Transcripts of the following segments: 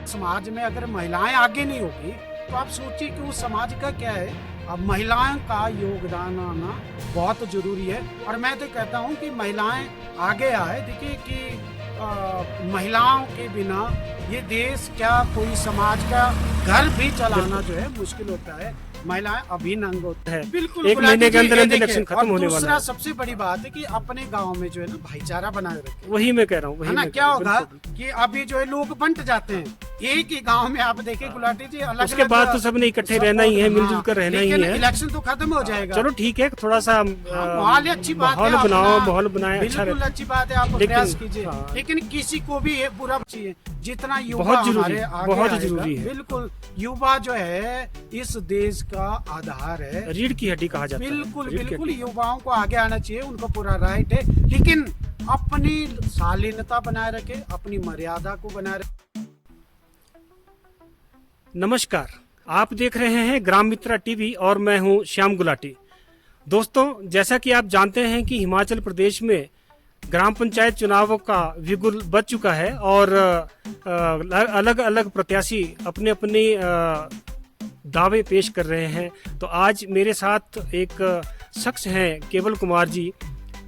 समाज में अगर महिलाएं आगे नहीं होगी तो आप सोचिए कि उस समाज का क्या है। अब महिलाओं का योगदान आना बहुत जरूरी है और मैं तो कहता हूं कि महिलाएं आगे आए। देखिए कि महिलाओं के बिना ये देश क्या कोई समाज का घर भी चलाना जो है मुश्किल होता है। महिलाएं अभिन्न अंग होते हैं। बिल्कुल, एक महीने के अंदर इलेक्शन खत्म होने वाला है। दूसरा सबसे बड़ी बात है कि अपने गांव में जो है ना भाईचारा बनाए रखें। वही मैं कह रहा हूँ, है ना। क्या होगा कि अभी जो है लोग बंट जाते हैं। एक ही गांव में आप देखें गुलाटी जी, अलग उसके बाद तो सबने इकट्ठे रहना ही है, मिलजुल कर रहना ही है। इलेक्शन तो खत्म हो जाएगा। चलो ठीक है, थोड़ा सा माहौल अच्छी बात है, माहौल बनाए, अच्छा बिल्कुल अच्छी बात है, आप प्रयास कीजिए। लेकिन किसी को भी ये बुरा चाहिए, जितना युवा हमारे आगे बहुत जरूरी है। बिल्कुल, युवा जो है इस देश का आधार है, रीढ़ की हड्डी कहा जाता है। बिल्कुल बिल्कुल, युवाओं को आगे आना चाहिए, उनका पूरा राइट है। लेकिन अपनी शालीनता बनाए रखे, अपनी मर्यादा को बनाए रखे। नमस्कार, आप देख रहे हैं ग्राम मित्रा टीवी और मैं हूं श्याम गुलाटी। दोस्तों, जैसा कि आप जानते हैं कि हिमाचल प्रदेश में ग्राम पंचायत चुनावों का बिगुल बज चुका है और अलग अलग प्रत्याशी अपने अपने दावे पेश कर रहे हैं। तो आज मेरे साथ एक शख्स हैं केवल कुमार जी,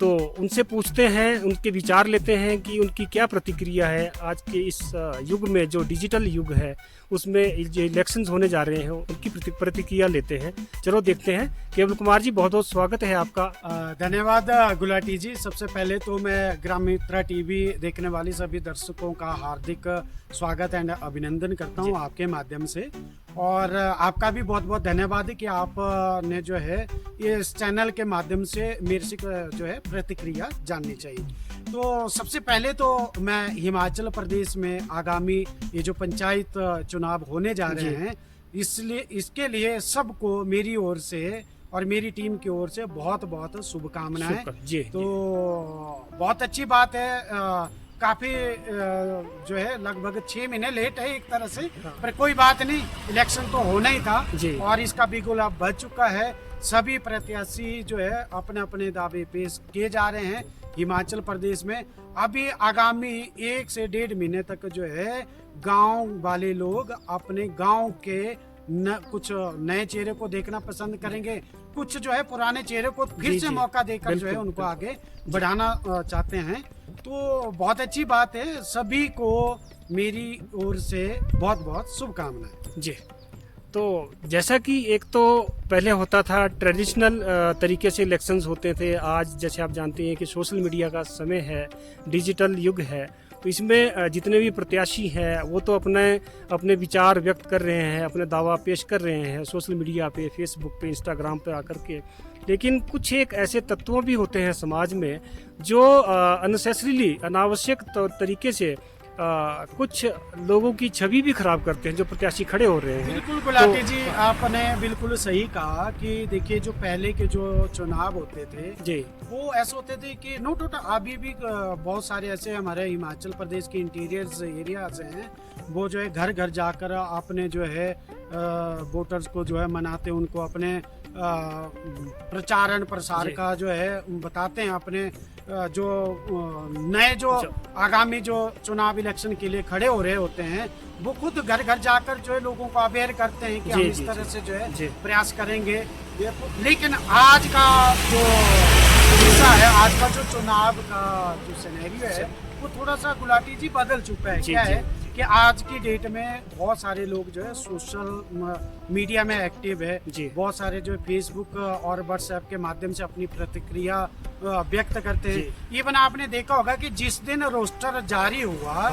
तो उनसे पूछते हैं, उनके विचार लेते हैं कि उनकी क्या प्रतिक्रिया है आज के इस युग में, जो डिजिटल युग है उसमें जो इलेक्शंस होने जा रहे हैं, उनकी प्रतिक्रिया लेते हैं। चलो देखते हैं। केवल कुमार जी, बहुत बहुत स्वागत है आपका। धन्यवाद गुलाटी जी। सबसे पहले तो मैं ग्राम मित्रा टीवी देखने वाले सभी दर्शकों का हार्दिक स्वागत एंड अभिनंदन करता हूं आपके माध्यम से। और आपका भी बहुत बहुत धन्यवाद है कि आपने जो है इस चैनल के माध्यम से मेरे से जो है प्रतिक्रिया जाननी चाहिए। तो सबसे पहले तो मैं हिमाचल प्रदेश में आगामी ये जो पंचायत चुनाव होने जा रहे हैं, इसलिए इसके लिए सबको मेरी ओर से और मेरी टीम की ओर से बहुत बहुत शुभकामनाएं। तो बहुत अच्छी बात है। काफी जो है लगभग 6 महीने लेट है एक तरह से, पर कोई बात नहीं, इलेक्शन तो होना ही था और इसका बिगुल अब बज चुका है। सभी प्रत्याशी जो है अपने अपने दावे पेश किए जा रहे हैं हिमाचल प्रदेश में। अभी आगामी 1 से 1.5 महीने तक जो है गांव वाले लोग अपने गांव के कुछ नए चेहरे को देखना पसंद करेंगे, कुछ जो है पुराने चेहरे को फिर से मौका देकर जो है उनको आगे बढ़ाना चाहते हैं। तो बहुत अच्छी बात है। सभी को मेरी ओर से बहुत बहुत शुभकामनाएं। जी, तो जैसा कि एक तो पहले होता था ट्रेडिशनल तरीके से इलेक्शंस होते थे, आज जैसे आप जानते हैं कि सोशल मीडिया का समय है, डिजिटल युग है, तो इसमें जितने भी प्रत्याशी हैं वो तो अपने विचार व्यक्त कर रहे हैं, अपने दावा पेश कर रहे हैं सोशल मीडिया पे, फेसबुक पे, इंस्टाग्राम पे आकर के। लेकिन कुछ एक ऐसे तत्व भी होते हैं समाज में जो अननेसेसरीली, अनावश्यक तरीके से कुछ लोगों की छवि भी खराब करते हैं जो प्रत्याशी खड़े हो रहे हैं। बिल्कुल गुलाटी जी, आपने बिल्कुल सही कहा कि देखिए जो पहले के जो चुनाव होते थे जी, वो ऐसे होते थे कि नो डाउट अभी भी बहुत सारे ऐसे हमारे हिमाचल प्रदेश के इंटीरियर एरियाज हैं, वो जो है घर घर जाकर अपने जो है वोटर्स को जो है मनाते, उनको अपने प्रचारण प्रसार का जो है बताते हैं, अपने जो नए जो आगामी जो चुनाव इलेक्शन के लिए खड़े हो रहे होते हैं, वो खुद घर घर जाकर जो है लोगों को अवेयर करते हैं कि हम इस तरह से जो है प्रयास करेंगे। लेकिन आज का जो हिस्सा है, आज का जो चुनाव का जो सिनेरियो है, वो थोड़ा सा गुलाटी जी बदल चुका है। क्या है कि आज की डेट में बहुत सारे लोग जो है सोशल मीडिया में एक्टिव है, बहुत सारे जो फेसबुक और व्हाट्सएप के माध्यम से अपनी प्रतिक्रिया व्यक्त करते हैं। इवन आपने देखा होगा कि जिस दिन रोस्टर जारी हुआ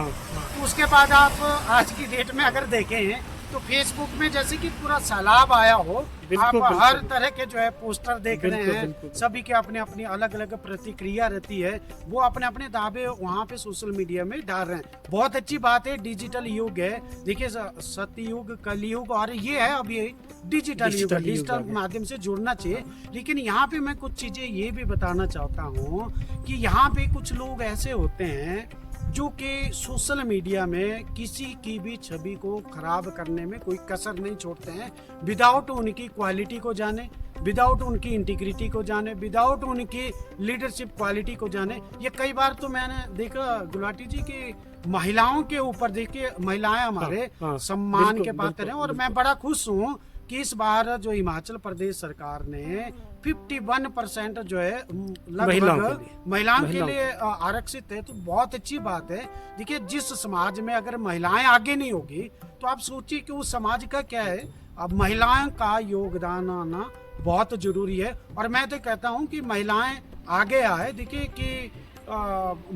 उसके बाद आप आज की डेट में अगर देखें तो फेसबुक में जैसे कि पूरा सैलाब आया हो, आप हर तरह के जो है पोस्टर देख रहे हैं, सभी के अपने अपनी अलग अलग प्रतिक्रिया रहती है, वो अपने अपने दावे वहाँ पे सोशल मीडिया में डाल रहे हैं। बहुत अच्छी बात है, डिजिटल युग है। देखिए सतयुग, कलयुग और ये है अभी डिजिटल युग, डिजिटल माध्यम से जुड़ना चाहिए। लेकिन यहाँ पे मैं कुछ चीजें ये भी बताना चाहता हूँ कि यहाँ पे कुछ लोग ऐसे होते हैं जो कि सोशल मीडिया में किसी की भी छवि को खराब करने में कोई कसर नहीं छोड़ते हैं, विदाउट उनकी क्वालिटी को जाने, विदाउट उनकी इंटीग्रिटी को जाने, विदाउट उनकी लीडरशिप क्वालिटी को जाने। ये कई बार तो मैंने देखा गुलाटी जी की महिलाओं के ऊपर देखिए, महिलाएं हमारे सम्मान के पात्र हैं। और मैं बड़ा खुश हूँ कि इस बार जो हिमाचल प्रदेश सरकार ने 51% जो है लगभग महिलाओं के लिए आरक्षित है, तो बहुत अच्छी बात है। देखिए, जिस समाज में अगर महिलाएं आगे नहीं होगी तो आप सोचिए कि उस समाज का क्या है। अब महिलाओं का योगदान आना बहुत जरूरी है, और मैं तो कहता हूं कि महिलाएं आगे आए। देखिए कि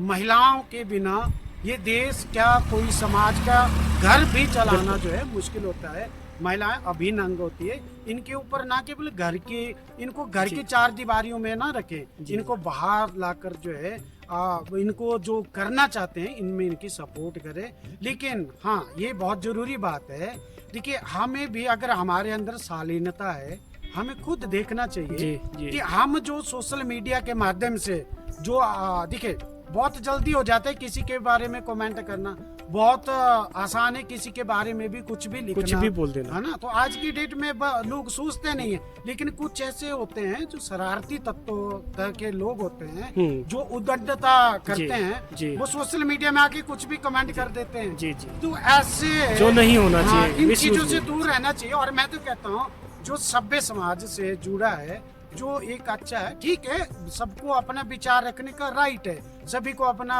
महिलाओं के बिना ये देश क्या, कोई समाज का घर भी चलाना जो है मुश्किल होता है। महिलाएं अभिन्न अंग होती है, इनके ऊपर ना केवल घर के, इनको घर की चार दीवारियों में ना रखें, इनको बाहर लाकर जो है इनको जो करना चाहते हैं इनमें इनकी सपोर्ट करें। लेकिन हाँ, ये बहुत जरूरी बात है। देखिए, हमें भी अगर हमारे अंदर शालीनता है, हमें खुद देखना चाहिए कि हम जो सोशल मीडिया के माध्यम से जो देखिए, बहुत जल्दी हो जाता है किसी के बारे में कमेंट करना, बहुत आसान है किसी के बारे में भी कुछ भी लिखना, कुछ भी बोल देना, है ना। तो आज की डेट में लोग सोचते नहीं है, लेकिन कुछ ऐसे होते हैं जो शरारती तत्वों के लोग होते हैं जो उद्दंडता करते हैं, वो सोशल मीडिया में आके कुछ भी कमेंट कर देते हैं। तो ऐसे जो नहीं होना चाहिए, इन चीजों से दूर रहना चाहिए। और मैं तो कहता हूँ जो सभ्य समाज से जुड़ा है, जो एक अच्छा है, ठीक है, सबको अपना विचार रखने का राइट है, सभी को अपना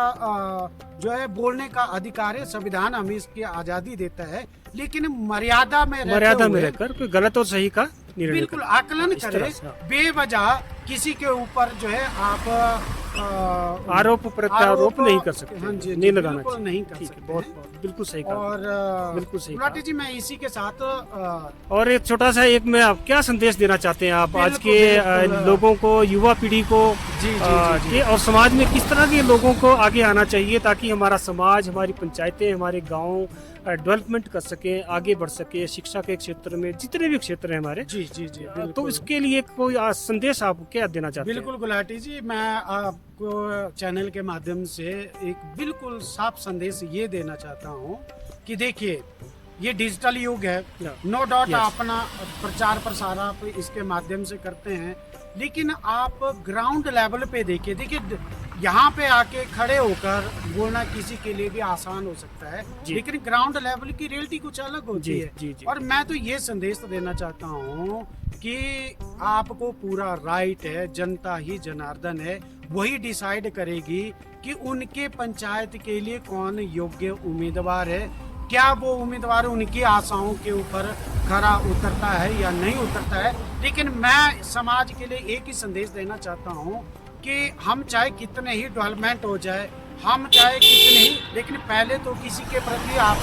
जो है बोलने का अधिकार है, संविधान हमें इसकी आजादी देता है, लेकिन मर्यादा में रहकर कोई गलत और सही का बिल्कुल आकलन करें। बेवजह किसी के ऊपर जो है आप आरोप प्रत्यारोप नहीं कर सकते, हाँ जी, नहीं लगाना चाहिए, नहीं कर सकते। बहुत बिल्कुल सही कहा, और बिल्कुल सही गुलाटी जी, मैं इसी के साथ और एक छोटा सा एक में आप क्या संदेश देना चाहते हैं आप आज के लोगों को, युवा पीढ़ी को, और समाज में किस तरह के लोगों को आगे आना चाहिए ताकि हमारा समाज, हमारी पंचायतें, हमारे गाँव डेवलपमेंट कर सके, आगे बढ़ सके, शिक्षा के क्षेत्र में, जितने भी क्षेत्र हैं हमारे। जी, तो इसके लिए कोई संदेश आप क्या देना चाहते हैं? बिल्कुल गुलाटी जी, मैं आपको चैनल के माध्यम से एक बिल्कुल साफ संदेश ये देना चाहता हूँ कि देखिए, ये डिजिटल युग है, नो डाउट अपना प्रचार प्रसार आप इसके माध्यम से करते हैं, लेकिन आप ग्राउंड लेवल पे देखिए, यहाँ पे आके खड़े होकर बोलना किसी के लिए भी आसान हो सकता है, लेकिन ग्राउंड लेवल की रियलिटी कुछ अलग होती है। और मैं तो ये संदेश देना चाहता हूँ कि आपको पूरा राइट है, जनता ही जनार्दन है, वही डिसाइड करेगी कि उनके पंचायत के लिए कौन योग्य उम्मीदवार है, क्या वो उम्मीदवार उनकी आशाओं के ऊपर खरा उतरता है या नहीं उतरता है। लेकिन मैं समाज के लिए एक ही संदेश देना चाहता हूँ कि हम चाहे कितने ही डेवलपमेंट हो जाए, हम चाहे कितने ही, लेकिन पहले तो किसी के प्रति आप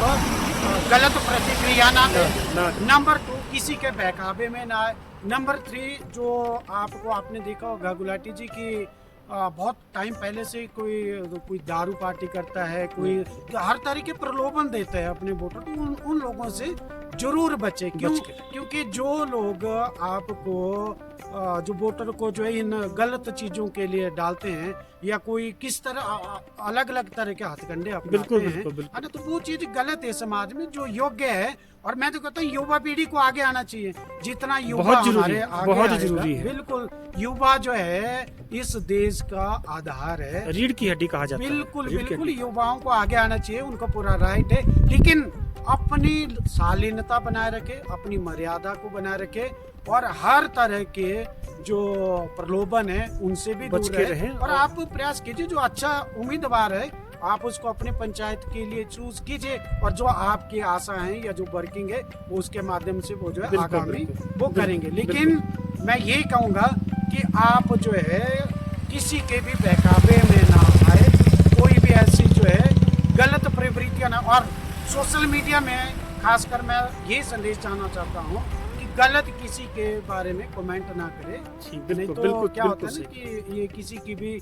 गलत प्रतिक्रिया ना दें, नंबर 2 किसी के बहकावे में ना आए, नंबर 3 जो आपको आपने देखा होगा गुलाटी जी की बहुत टाइम पहले से कोई दारू पार्टी करता है, कोई हर तरह के प्रलोभन देता है अपने वोटर, तो उन लोगों से जरूर बचे। क्योंकि जो लोग आपको जो वोटर को जो है इन गलत चीजों के लिए डालते हैं या कोई किस तरह अलग अलग तरह के हथकंडे अपनाते हैं, है ना, तो वो चीज गलत है समाज में। जो योग्य है, और मैं तो कहता हूँ युवा पीढ़ी को आगे आना चाहिए, जितना युवा हमारे आगे बहुत जरूरी है। बिल्कुल, युवा जो है इस देश का आधार है, रीढ़ की हड्डी कहा जाता है। बिल्कुल युवाओं को आगे आना चाहिए, उनका पूरा राइट है, लेकिन अपनी शालीनता बनाए रखे, अपनी मर्यादा को बनाए रखे, और हर तरह के जो प्रलोभन है उनसे भी दूर रहे। और आप प्रयास कीजिए, जो अच्छा उम्मीदवार है आप उसको अपने पंचायत के लिए चूज कीजिए, और जो आपकी आशा है या जो वर्किंग है वो उसके माध्यम से वो जो है आगामी वो करेंगे। लेकिन मैं यही कहूँगा कि आप जो है किसी के भी बहकावे में ना आए, कोई भी ऐसी जो है गलत प्रवृत्तियां ना, और सोशल मीडिया में खासकर मैं ये संदेश जाना चाहता हूँ कि गलत किसी के बारे में कमेंट ना करें, नहीं तो क्या होता है ना कि ये किसी की भी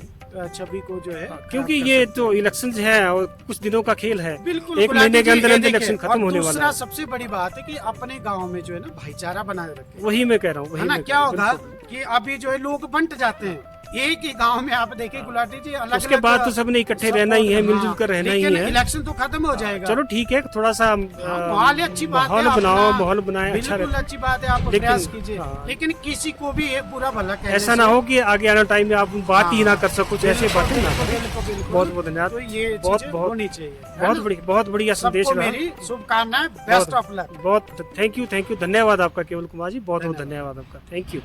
छवि को जो है, क्योंकि ये तो इलेक्शन है और कुछ दिनों का खेल है, बिल्कुल 1 महीने के अंदर इलेक्शन खत्म होने वाला है। दूसरा सबसे बड़ी बात है कि अपने गाँव में जो है ना भाईचारा बनाए रखें, वही मैं कह रहा हूँ, है ना। क्या होगा कि अभी जो है लोग बंट जाते हैं, एक ही गांव में आप देखिए गुलाटी जी, अलग उसके बाद तो सबने इकट्ठे रहना ही है, मिलजुल कर रहना ही है। इलेक्शन तो खत्म हो जाएगा। चलो ठीक है, थोड़ा सा माहौल अच्छी बात है, माहौल बनाओ, अपना माहौल बनाए, अच्छा बिल्कुल रहता। अच्छी बात है, आप लेकिन- प्रयास कीजिए, हाँ। लेकिन किसी को भी ये बुरा भला कहने ऐसा से- ना हो कि आगे आने टाइम में आप बात ही ना कर सको, कुछ ऐसे बातें ना बिल्कुल, करें। बिल्कुल, बिल्कुल। बहुत बहुत धन्यवाद। तो ये बहुत चीजें बहुत होनी चाहिए, है बहुत ना? बढ़िया, बहुत बढ़िया संदेश सबको रहा। मेरी शुभकामनाएं, बेस्ट ऑफ लक। बहुत थैंक यू, धन्यवाद आपका केवल कुमार जी, बहुत बहुत धन्यवाद आपका, थैंक यू।